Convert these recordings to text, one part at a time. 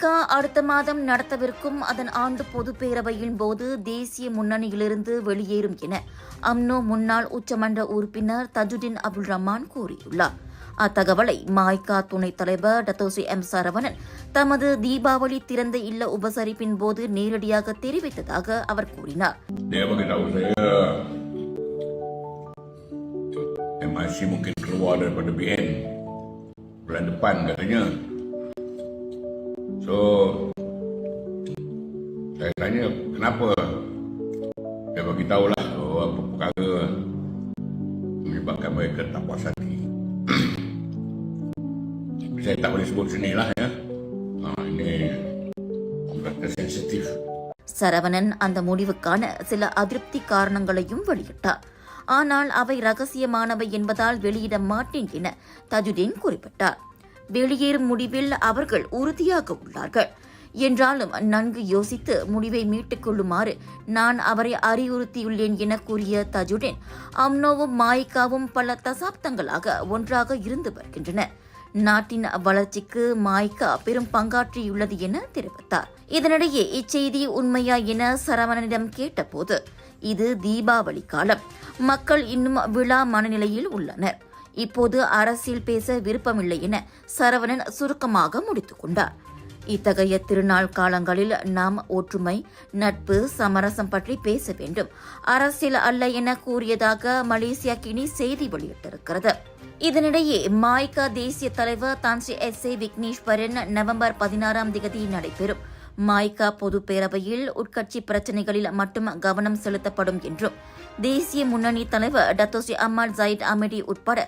மாய்கா அடுத்த மாதம் நடத்தவிருக்கும் அதன் ஆண்டு பொதுப்பேரவையின் போது தேசிய முன்னணியிலிருந்து வெளியேறும் என அம்னோ முன்னாள் உச்சமன்ற உறுப்பினர் தஜுடின் அப்துல் ரஹ்மான் கூறியுள்ளார். அத்தகவலை மாய்கா துணைத் தலைவர் டத்தோசி எம் சரவணன் தமது தீபாவளி திறந்த இல்ல உபசரிப்பின் போது நேரடியாக தெரிவித்ததாக அவர் கூறினார். MIC mungkin keluar daripada BN bulan depan katanya. So saya tanya kenapa, dia bagi tahulah apa perkara menyebabkan mereka tak puas hati. Saya tak boleh sebut sini lah ya. Ini perkara sensitif. Saravanan அந்த முடிவுக்கான சில அதிருப்தி காரணங்களையும் வெளியிட்டார். ஆனால் அவை ரகசியமானவை என்பதால் வெளியிட மாட்டேன் என தஜுடின் குறிப்பிட்டார். வெளியேறும் முடிவில் அவர்கள் உறுதியாக உள்ளார்கள் என்றாலும் நன்கு யோசித்து முடிவை மீட்டுக் கொள்ளுமாறு நான் அவரை அறிவுறுத்தியுள்ளேன் என கூறிய தஜுடின், அம்னோவும் மாய்காவும் பல தசாப்தங்களாக ஒன்றாக இருந்து வருகின்றன. நாட்டின் வளர்ச்சிக்கு மாய்கா பெரும் பங்காற்றியுள்ளது என தெரிவித்தார். இதனிடையே இச்செய்தி உண்மையா என சரவணனிடம் கேட்டபோது, இது தீபாவளி காலம், மக்கள் இன்னும் விழா மனநிலையில் உள்ளனர், இப்போது அரசியல் பேச விருப்பமில்லை என சரவணன் சுருக்கமாக முடித்துக் கொண்டார். இத்தகைய திருநாள் காலங்களில் நாம் ஒற்றுமை, நட்பு, சமரசம் பற்றி பேச வேண்டும், அரசியல் அல்ல என கூறியதாக மலேசியா கினி செய்தி வெளியிட்டிருக்கிறது. இதனிடையே மாய்கா தேசிய தலைவர் தான்ஸ்ரீ எஸ்.ஏ. விக்னேஸ்வரன் நவம்பர் 16 நடைபெறும் மாய்கா பொதுப் பேரவையில் உட்கட்சி பிரச்சினைகளில் மட்டும் கவனம் செலுத்தப்படும் என்றும், தேசிய முன்னணி தலைவர் டத்தோசி அம்மாள் ஜயிட் அமிடி உட்பட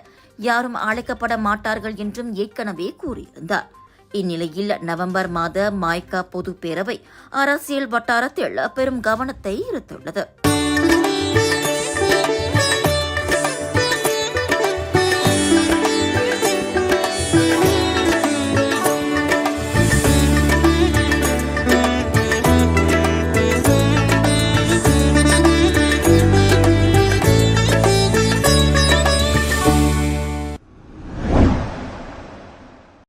யாரும் அழைக்கப்பட மாட்டார்கள் என்றும் ஏற்கனவே கூறியிருந்தார். இந்நிலையில் நவம்பர் மாத மாய்கா பொதுப் பேரவை அரசியல் வட்டாரத்தில் பெரும் கவனத்தை ஈர்த்துள்ளது.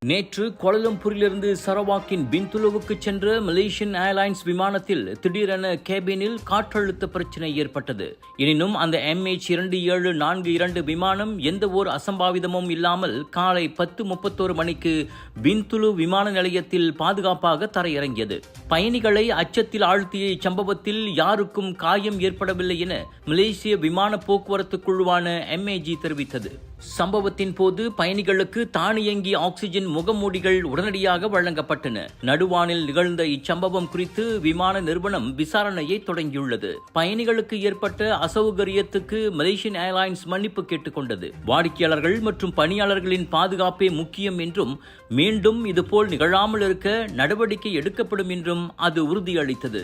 நேற்று கோலாலம்பூரிலிருந்து சரவாக்கின் பிந்துலுவுக்கு சென்ற மலேசியன் ஏர்லைன்ஸ் விமானத்தில் திடீரென கேபினில் காற்றழுத்த பிரச்சினை ஏற்பட்டது. எனினும் அந்த MH2742 விமானம் எந்த ஒரு அசம்பாவிதமும் இல்லாமல் காலை 10:31 மணிக்கு பிந்துலு விமான நிலையத்தில் பாதுகாப்பாக தரையிறங்கியது. பயணிகளை அச்சத்தில் ஆழ்த்திய இச்சம்பவத்தில் யாருக்கும் காயம் ஏற்படவில்லை என மலேசிய விமான போக்குவரத்து குழுவான MAG தெரிவித்தது. சம்பவத்தின் போது பயணிகளுக்கு தானியங்கி ஆக்சிஜன் முகமூடிகள் உடனடியாக வழங்கப்பட்டன. நடுவானில் நிகழ்ந்த இச்சம்பவம் குறித்து விமான நிறுவனம் விசாரணையை தொடங்கியுள்ளது. பயணிகளுக்கு ஏற்பட்ட அசௌகரியத்துக்கு மலேசியன் ஏர்லைன்ஸ் மன்னிப்பு கேட்டுக்கொண்டது. வாடிக்கையாளர்கள் மற்றும் பணியாளர்களின் பாதுகாப்பே முக்கியம் என்றும், மீண்டும் இதுபோல் நிகழாமல் இருக்க நடவடிக்கை எடுக்கப்படும் என்றும் அது உறுதியளித்தது.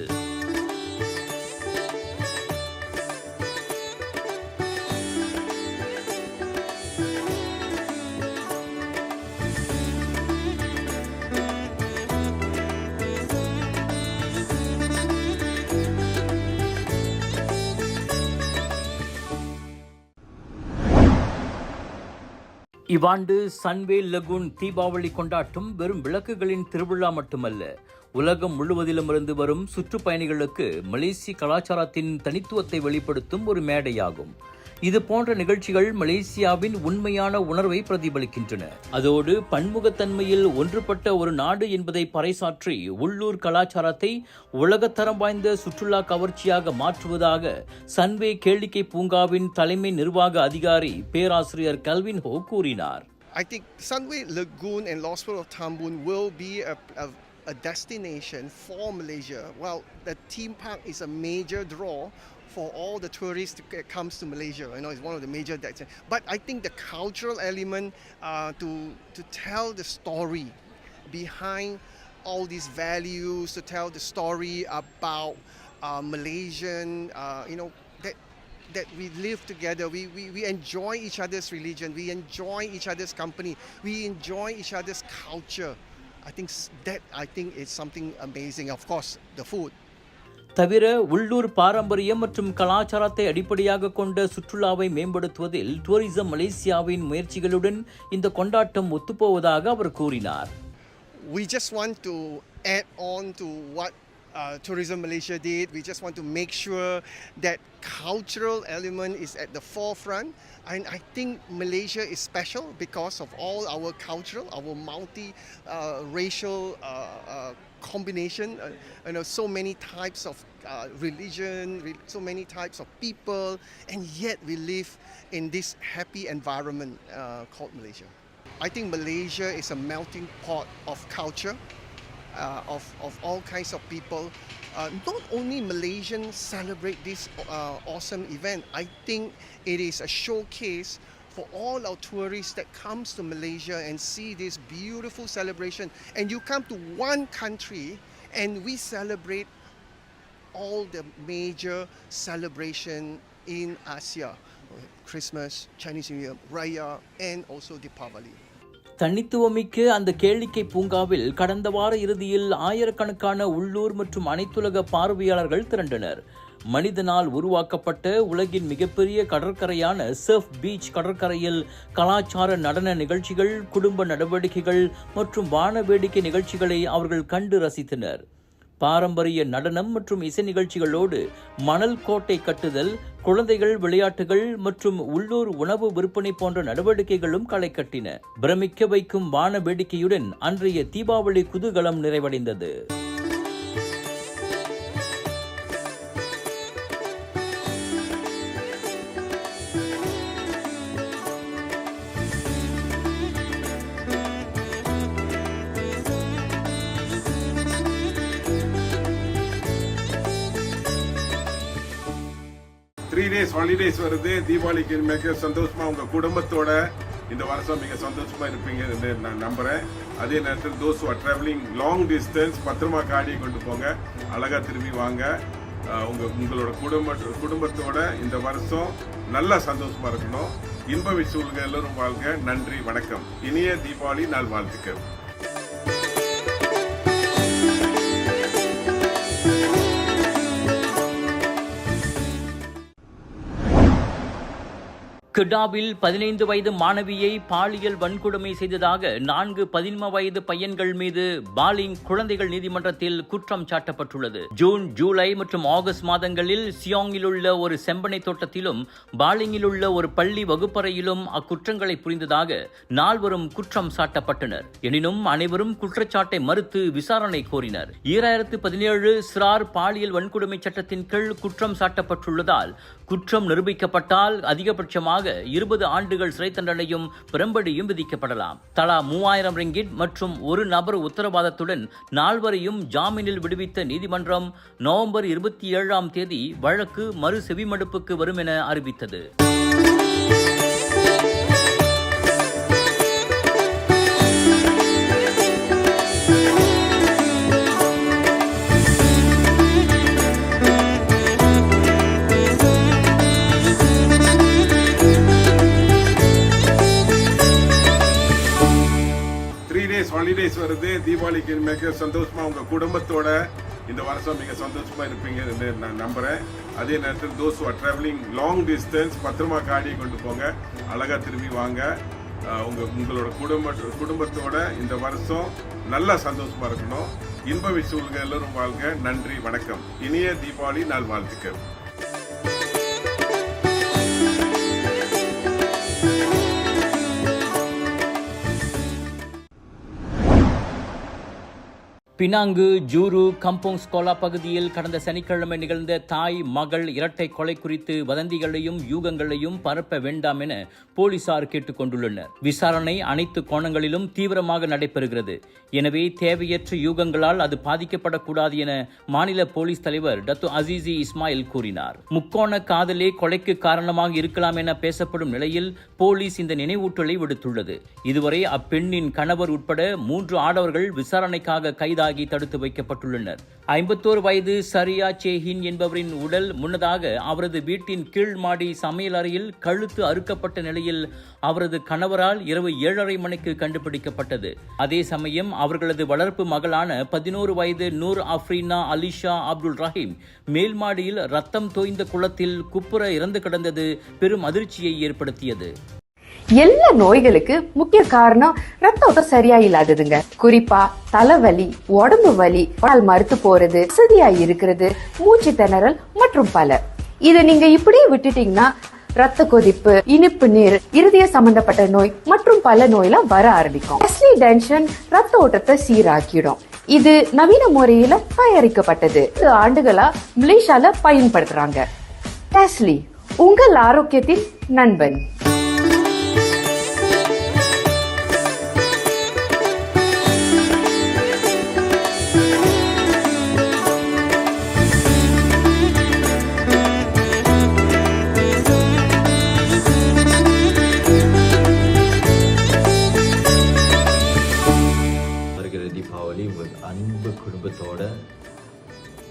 இவ்வாண்டு சன்வே லகூன் தீபாவளி கொண்டாட்டம் வெறும் விளக்குகளின் திருவிழா மட்டுமல்ல, உலகம் முழுவதிலுமிருந்து வரும் சுற்றுப்பயணிகளுக்கு மலேசிய கலாச்சாரத்தின் தனித்துவத்தை வெளிப்படுத்தும் ஒரு மேடையாகும். இது போன்ற நிகழ்ச்சிகள் மலேசியாவின் உண்மையான உணர்வை பிரதிபலிக்கின்றன. அதோடு பன்முகத்தன்மையில் ஒன்றுபட்ட ஒரு நாடு என்பதை பறைசாற்றி உள்ளூர் கலாச்சாரத்தை உலகத்தரம் வாய்ந்த சுற்றுலா கவர்ச்சியாக மாற்றுவதாக சன்வே கேளிக்கை பூங்காவின் தலைமை நிர்வாக அதிகாரி பேராசிரியர் கல்வின் ஹோ கூறினார். I think Sunway Lagoon and Lost World of Tambun will be a destination for Malaysia. Well, the theme park is a major draw for all the tourists that comes to Malaysia. You know, it's one of the major destinations. But I think the cultural element to tell the story behind all these values, to tell the story about Malaysian, that we live together, we enjoy each other's religion, we enjoy each other's company, we enjoy each other's culture. I think it's something amazing. Of course, the food. தவிர உள்ளூர் பாரம்பரியம் மற்றும் கலாச்சாரத்தை அடிப்படையாக கொண்ட சுற்றுலாவை மேம்படுத்துவதில் tourism மலேசியாவின் முயற்சிகளுடன் இந்த கொண்டாட்டம் ஒத்துப்போவதாக அவர் கூறினார். We just want to add on to what Tourism Malaysia did. We just want to make sure that cultural element is at the forefront. And I think Malaysia is special because of all our cultural, our multi-racial combination. So many types of religion, so many types of people, and yet we live in this happy environment called Malaysia. I think Malaysia is a melting pot of culture, of all kinds of people. Not only Malaysians celebrate this awesome event, I think it is a showcase for all our tourists that comes to Malaysia and see this beautiful celebration. And you come to one country and we celebrate all the major celebration in Asia. Christmas, Chinese New Year, Raya, and also Deepavali. தனித்துவமிக்க அந்த கேளிக்கை பூங்காவில் கடந்த வார இறுதியில் ஆயிரக்கணக்கான உள்ளூர் மற்றும் அனைத்துலக பார்வையாளர்கள் திரண்டனர். மனிதனால் உருவாக்கப்பட்ட உலகின் மிகப்பெரிய கடற்கரையான சர்ஃப் பீச் கடற்கரையில் கலாச்சார நடன நிகழ்ச்சிகள், குடும்ப நடவடிக்கைகள் மற்றும் வான வேடிக்கை நிகழ்ச்சிகளை அவர்கள் கண்டு ரசித்தனர். பாரம்பரிய நடனம் மற்றும் இசை நிகழ்ச்சிகளோடு மணல் கோட்டை கட்டுதல், குழந்தைகள் விளையாட்டுகள் மற்றும் உள்ளூர் உணவு விற்பனை போன்ற நடவடிக்கைகளும் களை கட்டின. பிரமிக்க வைக்கும் வான வேடிக்கையுடன் அன்றைய தீபாவளி குதூகலம் நிறைவடைந்தது. days ஹாலிடேஸ் வருது. தீபாவளிக்கு மிக சந்தோஷமா உங்க குடும்பத்தோட இந்த வருஷம் மிக சந்தோஷமா இருப்பீங்க நான் நம்புறேன். அதே நேரத்தில் those are travelling long distance பத்திரமா காடியை கொண்டு போங்க, அழகா திரும்பி வாங்க. உங்களோட குடும்பத்தோட இந்த வருஷம் நல்லா சந்தோஷமா இருக்கணும். இன்ப விஷுவல்கள் எல்லோரும் வாழ்க. நன்றி, வணக்கம். இனிய தீபாவளி நாள் வாழ்த்துக்கள். கிடாவில் 15 வயது மாணவியை பாலியல் வன்கொடுமை செய்ததாக 4 பதின்ம வயது பையன்கள் மீது பாலிங் குழந்தைகள் நீதிமன்றத்தில் குற்றம் சாட்டப்பட்டுள்ளது. ஜூன், ஜூலை மற்றும் ஆகஸ்ட் மாதங்களில் சியோங்கில் உள்ள ஒரு செம்பனை தோட்டத்திலும் பாலிங்கில் உள்ள ஒரு பள்ளி வகுப்பறையிலும் அக்குற்றங்களை புரிந்ததாக 4வரும் குற்றம் சாட்டப்பட்டனர். எனினும் அனைவரும் குற்றச்சாட்டை மறுத்து விசாரணை கோரினர். 2017 சிறார் பாலியல் வன்கொடுமை சட்டத்தின் கீழ் குற்றம் சாட்டப்பட்டுள்ளதால் குற்றம் நிரூபிக்கப்பட்டால் அதிகபட்சமாக 20 ஆண்டுகள் சிறை தண்டனையும் பிரம்படியும் விதிக்கப்படலாம். தலா 3000 ரிங்கிட் மற்றும் ஒரு நபர் உத்தரவாதத்துடன் 4வரையும் ஜாமீனில் விடுவித்த நீதிமன்றம் நவம்பர் 27ஆம் தேதி வழக்கு மறு செவிமடுப்புக்கு வரும் என அறிவித்தது. ஹாலிடேஸ் வருது. தீபாவளிக்கு மிக சந்தோஷமா உங்க குடும்பத்தோட இந்த வருஷம் மிக சந்தோஷமா இருப்பீங்க நான் நம்புறேன். அதே நேரத்தில் those are travelling long distance பத்திரமா காடியை கொண்டு போங்க, அழகா திரும்பி வாங்க. உங்களோட குடும்பத்தோட இந்த வருஷம் நல்லா சந்தோஷமா இருக்கணும். இன்ப விஷுவல்கள் எல்லோரும் வாழ்க. நன்றி, வணக்கம். இனிய தீபாவளி நாள் வாழ்த்துக்கள். பினாங்கு ஜூரு கம்போங் ஸ்கோலா பகுதியில் கடந்த சனிக்கிழமை நிகழ்ந்த தாய் மகள் இரட்டை கொலை குறித்து வதந்திகளையும் யூகங்களையும் பரப்ப வேண்டாம் என போலீசார் கேட்டுக் கொண்டுள்ளனர். விசாரணை அனைத்து கோணங்களிலும் தீவிரமாக நடைபெறுகிறது. எனவே தேவையற்ற யூகங்களால் அது பாதிக்கப்படக்கூடாது என மாநில போலீஸ் தலைவர் டத்து அசீசி இஸ்மாயில் கூறினார். முக்கோண காதலே கொலைக்கு காரணமாக இருக்கலாம் என பேசப்படும் நிலையில் போலீஸ் இந்த நினைவூட்டலை விடுத்துள்ளது. இதுவரை அப்பெண்ணின் கணவர் உட்பட 3 ஆடவர்கள் விசாரணைக்காக கைதாகி தடுத்து வைக்கப்பட்டுள்ளனர். 51 வயது சரியா சேஹின் என்பவரின் உடல் முன்னதாக அவரது வீட்டின் கீழ் மாடி சமையல் அறையில் கழுத்து அறுக்கப்பட்ட நிலையில் அவரது கணவரால் இரவு 7:30 மணிக்கு கண்டுபிடிக்கப்பட்டது. அதே சமயம் அவர்களது வளர்ப்பு மகளான 11 வயது நூர் அஃப்ரீனா அலிஷா அப்துல் ரஹீம் மேல் மாடியில் ரத்தம் தோய்ந்த குளத்தில் குப்புற இறந்து கிடந்தது பெரும் அதிர்ச்சியை ஏற்படுத்தியது. எல்லா நோய்களுக்கு முக்கிய காரணம் ரத்த ஓட்டம் சரியா இல்லாததுங்க. குறிப்பா தலைவலி, உடம்பு வலி, கால் மறுத்து போறது, வசதியா இருக்கிறது, மூச்சு திணறல் மற்றும் பல. இத நீங்க இப்படியே விட்டுட்டீங்கன்னா ரத்த கொதிப்பு, இனிப்பு நீர், இருதய சம்பந்தப்பட்ட நோய் மற்றும் பல நோயெல்லாம் வர ஆரம்பிக்கும். டென்ஷன் ரத்த ஓட்டத்தை சீராக்கிடும். இது நவீன முறையில தயாரிக்கப்பட்டது. 2 ஆண்டுகளா மலேசியால பயன்படுத்துறாங்க. டெஸ்லி, உங்கள் ஆரோக்கியத்தின் நண்பன். தீபாவளி ஒரு அன்பு குடும்பத்தோட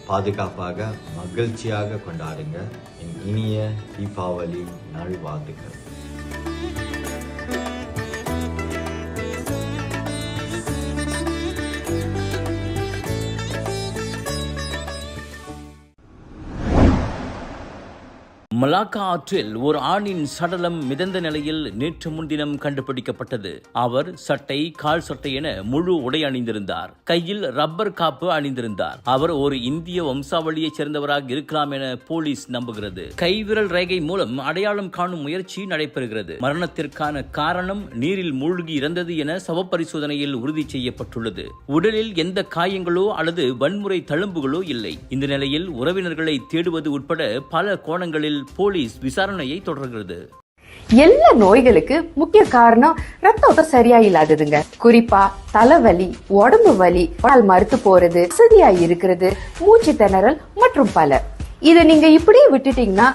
பாதுகாப்பாக மகிழ்ச்சியாக கொண்டாடுங்க. என் இனிய தீபாவளி நல்வாழ்த்துக்கள். மலாக்கா ஆற்றில் ஒரு ஆணின் சடலம் மிதந்த நிலையில் நேற்று முன்தினம் கண்டுபிடிக்கப்பட்டது. அவர் சட்டை, கால் சட்டை என முழு உடை அணிந்திருந்தார். கையில் ரப்பர் காப்பு அணிந்திருந்தார். அவர் ஒரு இந்திய வம்சாவளியைச் சேர்ந்தவராக இருக்கலாம் என போலீஸ் நம்புகிறது. கைவிரல் ரேகை மூலம் அடையாளம் காணும் முயற்சி நடைபெறுகிறது. மரணத்திற்கான காரணம் நீரில் மூழ்கி இறந்தது என சவ பரிசோதனையில் உறுதி செய்யப்பட்டுள்ளது. உடலில் எந்த காயங்களோ அல்லது வன்முறை தழும்புகளோ இல்லை. இந்த நிலையில் உறவினர்களை தேடுவது உட்பட பல கோணங்களில் போலீஸ் விசாரணையை தொடர்கிறது. எல்லா நோய்களுக்கு முக்கிய காரணம் ரத்த ஓட்டம் சரியா இல்லாததுங்க. குறிப்பா தலைவலி, உடம்பு வலி, கால் மறுத்து போறது, வசதியா இருக்கிறது, மூச்சு திணறல் மற்றும் பல. இத நீங்க இப்படியே விட்டுட்டீங்கன்னா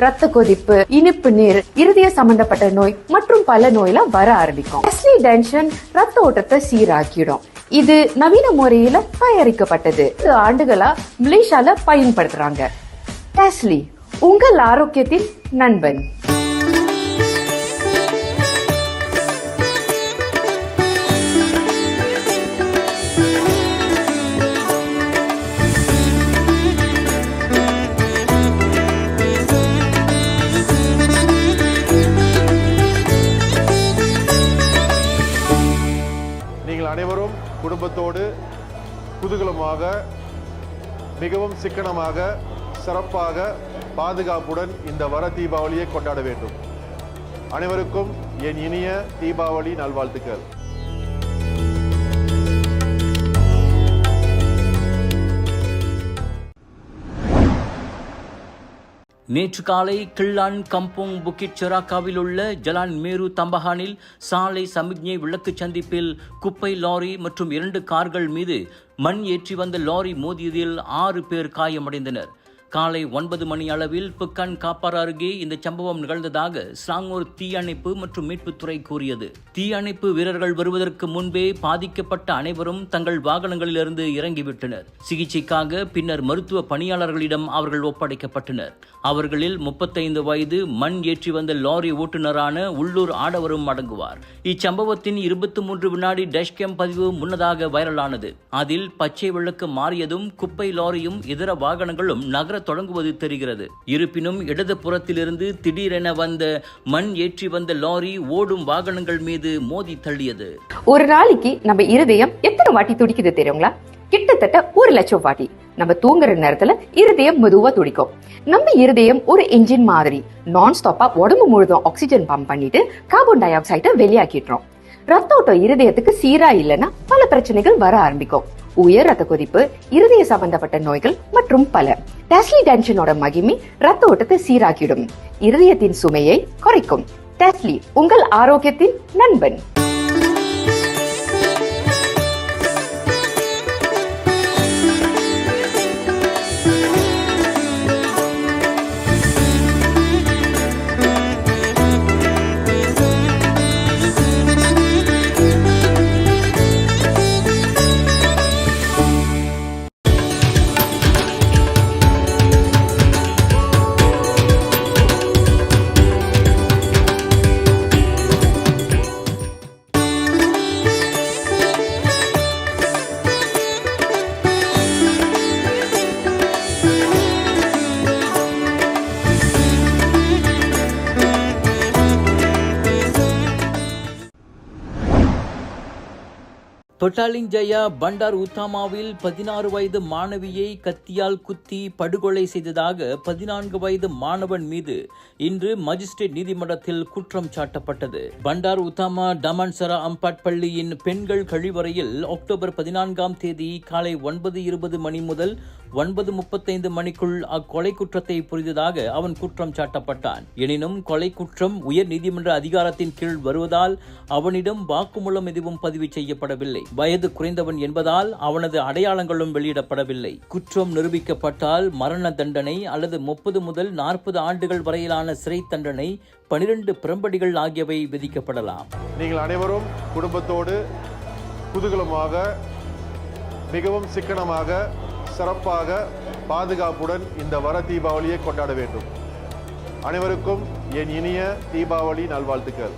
ரத்த கொதிப்பு, இனிப்பு நீர், இருதய சம்பந்தப்பட்ட நோய் மற்றும் பல நோயெல்லாம் வர ஆரம்பிக்கும். டென்ஷன் ரத்த ஓட்டத்தை சீராக்கிடும். இது நவீன முறையில தயாரிக்கப்பட்டது. 2 ஆண்டுகளா மலேசியால பயன்படுத்துறாங்க. டெஸ்லி, உங்கள் ஆரோக்கியத்தின் நண்பன். நீங்கள் அனைவரும் குடும்பத்தோடு குதூகலமாக, மிகவும் சிக்கனமாக, சிறப்பாக, பாதுகாப்புடன் இந்த வர தீபாவளியை கொண்டாட வேண்டும். அனைவருக்கும் என் இனிய தீபாவளி நல்வாழ்த்துக்கள். நேற்று காலை கிள்ளான் கம்போங் புக்கிட் செராக்காவில் உள்ள ஜலான் மேரு தம்பஹானில் சாலை சமிக்ஞை விளக்கு சந்திப்பில் குப்பை லாரி மற்றும் 2 கார்கள் மீது மண் ஏற்றி வந்த லாரி மோதியதில் 6 பேர் காயமடைந்தனர். காலை 9 மணி அளவில் புக்கான் காப்பார் அருகே இந்த சம்பவம் நிகழ்ந்ததாக ஸ்லாங்கூர் தீயணைப்பு மற்றும் மீட்புத்துறை கூறியது. தீயணைப்பு வீரர்கள் வருவதற்கு முன்பே பாதிக்கப்பட்ட அனைவரும் தங்கள் வாகனங்களிலிருந்து இறங்கிவிட்டனர். சிகிச்சைக்காக பின்னர் மருத்துவ பணியாளர்களிடம் அவர்கள் ஒப்படைக்கப்பட்டனர். அவர்களில் 35 வயது மண் ஏற்றி வந்த லாரி ஓட்டுநரான உள்ளூர் ஆடவரும் அடங்குவார். இச்சம்பவத்தின் 23 வினாடி டேஷ்கேம் பதிவு முன்னதாக வைரலானது. அதில் பச்சை விளக்கு மாறியதும் குப்பை லாரியும் இதர வாகனங்களும் நகர தொடங்குவது தெரிகிறது. இருப்பினும் இடது புறத்திலிருந்து திடீரென வந்த மண் ஏற்றி வந்த லாரி ஓடும் வாகனங்கள் மீது மோதி தள்ளியது. ஒரு நாளைக்கு நம்ம இருதயம் எத்தனை வாட்டி துடிக்குது தெரியுங்களா? கிட்டத்தட்ட 1 லட்சம் வாட்டி. நம்ம தூங்குற நேரத்துல இருதயம் மெதுவா துடிக்கும். நம்ம இருதயம் ஒரு என்ஜின் மாதிரி நான் ஸ்டாப்பா உடம்பு முழுதும் ஆக்சிஜன் பம்ப் பண்ணிட்டு கார்பன் டை ஆக்சைடை வெளியாக்கிடுறோம். ரத்த ஓட்டம் இருதயத்துக்கு சீரா இல்லைன்னா பல பிரச்சனைகள் வர ஆரம்பிக்கும். உயர் ரத்த கொதிப்பு, இருதய சம்பந்தப்பட்ட நோய்கள் மற்றும் பல. டெஸ்லி டென்ஷனோட மகிமை ரத்த ஓட்டத்தை சீராக்கிடும், இருதயத்தின் சுமையை குறைக்கும். டெஸ்லி, உங்கள் ஆரோக்கியத்தின் நண்பன். தொட்டாலிங் ஜெயா பண்டார் உத்தாமாவில் 16 வயது மாணவியை கத்தியால் குத்தி படுகொலை செய்ததாக 14 வயது மாணவன் மீது இன்று மஜிஸ்ட்ரேட் நீதிமன்றத்தில் குற்றம் சாட்டப்பட்டது. பண்டார் உத்தாமா டமன்சரா அம்பாட் பள்ளியின் பெண்கள் கழிவறையில் அக்டோபர் 14ஆம் தேதி காலை 9:20 மணி முதல் 9:35 மணிக்குள் அக்கொலை குற்றத்தை புரிந்ததாக அவன் குற்றம் சாட்டப்பட்டான். எனினும் கொலை குற்றம் உயர் நீதிமன்ற அதிகாரத்தின் கீழ் வருவதால் அவனிடம் வாக்குமூலம் எதுவும் பதிவு செய்யப்படவில்லை. வயது குறைந்தவன் என்பதால் அவனது அடையாளங்களும் வெளியிடப்படவில்லை. குற்றம் நிரூபிக்கப்பட்டால் மரண தண்டனை அல்லது 30 முதல் 40 ஆண்டுகள் வரையிலான சிறை தண்டனை, 12 பிரம்படிகள் ஆகியவை விதிக்கப்படலாம். நீங்கள் அனைவரும் குடும்பத்தோடு குதூகலமாக, மிகவும் சிக்கனமாக, சிறப்பாக, பாதுகாப்புடன் இந்த வர தீபாவளியை கொண்டாட வேண்டும். அனைவருக்கும் என் இனிய தீபாவளி நல்வாழ்த்துக்கள்.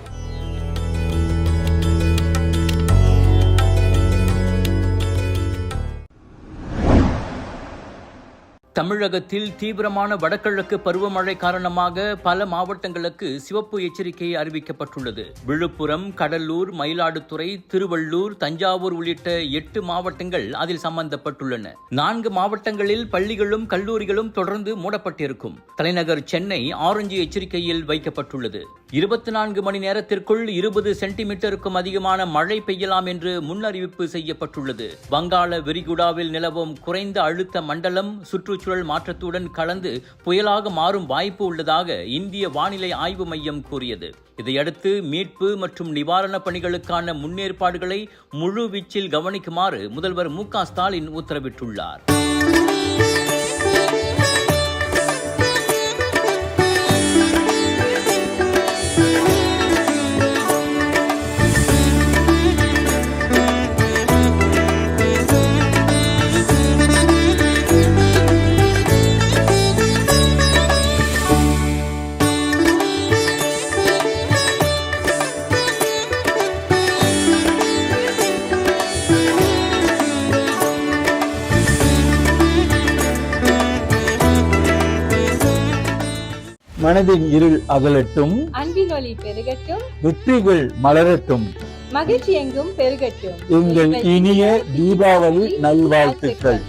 தமிழகத்தில் தீவிரமான வடகிழக்கு பருவமழை காரணமாக பல மாவட்டங்களுக்கு சிவப்பு எச்சரிக்கை அறிவிக்கப்பட்டுள்ளது. விழுப்புரம், கடலூர், மயிலாடுதுறை, திருவள்ளூர், தஞ்சாவூர் உள்ளிட்ட 8 மாவட்டங்கள் அதில் சம்பந்தப்பட்டுள்ளன. 4 மாவட்டங்களில் பள்ளிகளும் கல்லூரிகளும் தொடர்ந்து மூடப்பட்டிருக்கும். தலைநகர் சென்னை ஆரஞ்சு எச்சரிக்கையில் வைக்கப்பட்டுள்ளது. 24 மணி நேரத்திற்குள் 20 சென்டிமீட்டருக்கும் அதிகமான மழை பெய்யலாம் என்று முன்னறிவிப்பு செய்யப்பட்டுள்ளது. வங்காள விரிகுடாவில் நிலவும் குறைந்த அழுத்த மண்டலம் சுற்றுச்சூழல் மாற்றத்துடன் கலந்து புயலாக மாறும் வாய்ப்பு உள்ளதாக இந்திய வானிலை ஆய்வு மையம் கூறியது. இதையடுத்து மீட்பு மற்றும் நிவாரணப் பணிகளுக்கான முன்னேற்பாடுகளை முழு வீச்சில் கவனிக்குமாறு முதல்வர் மு.க. ஸ்டாலின் உத்தரவிட்டுள்ளார். மனதின் இருள் அகலட்டும், அன்பின் ஒளி பெருகட்டும், வெற்றிகள் மலரட்டும், மகிழ்ச்சி எங்கும் பெருகட்டும். எங்கள் இனிய தீபாவளி நல்வாழ்த்துக்கள்.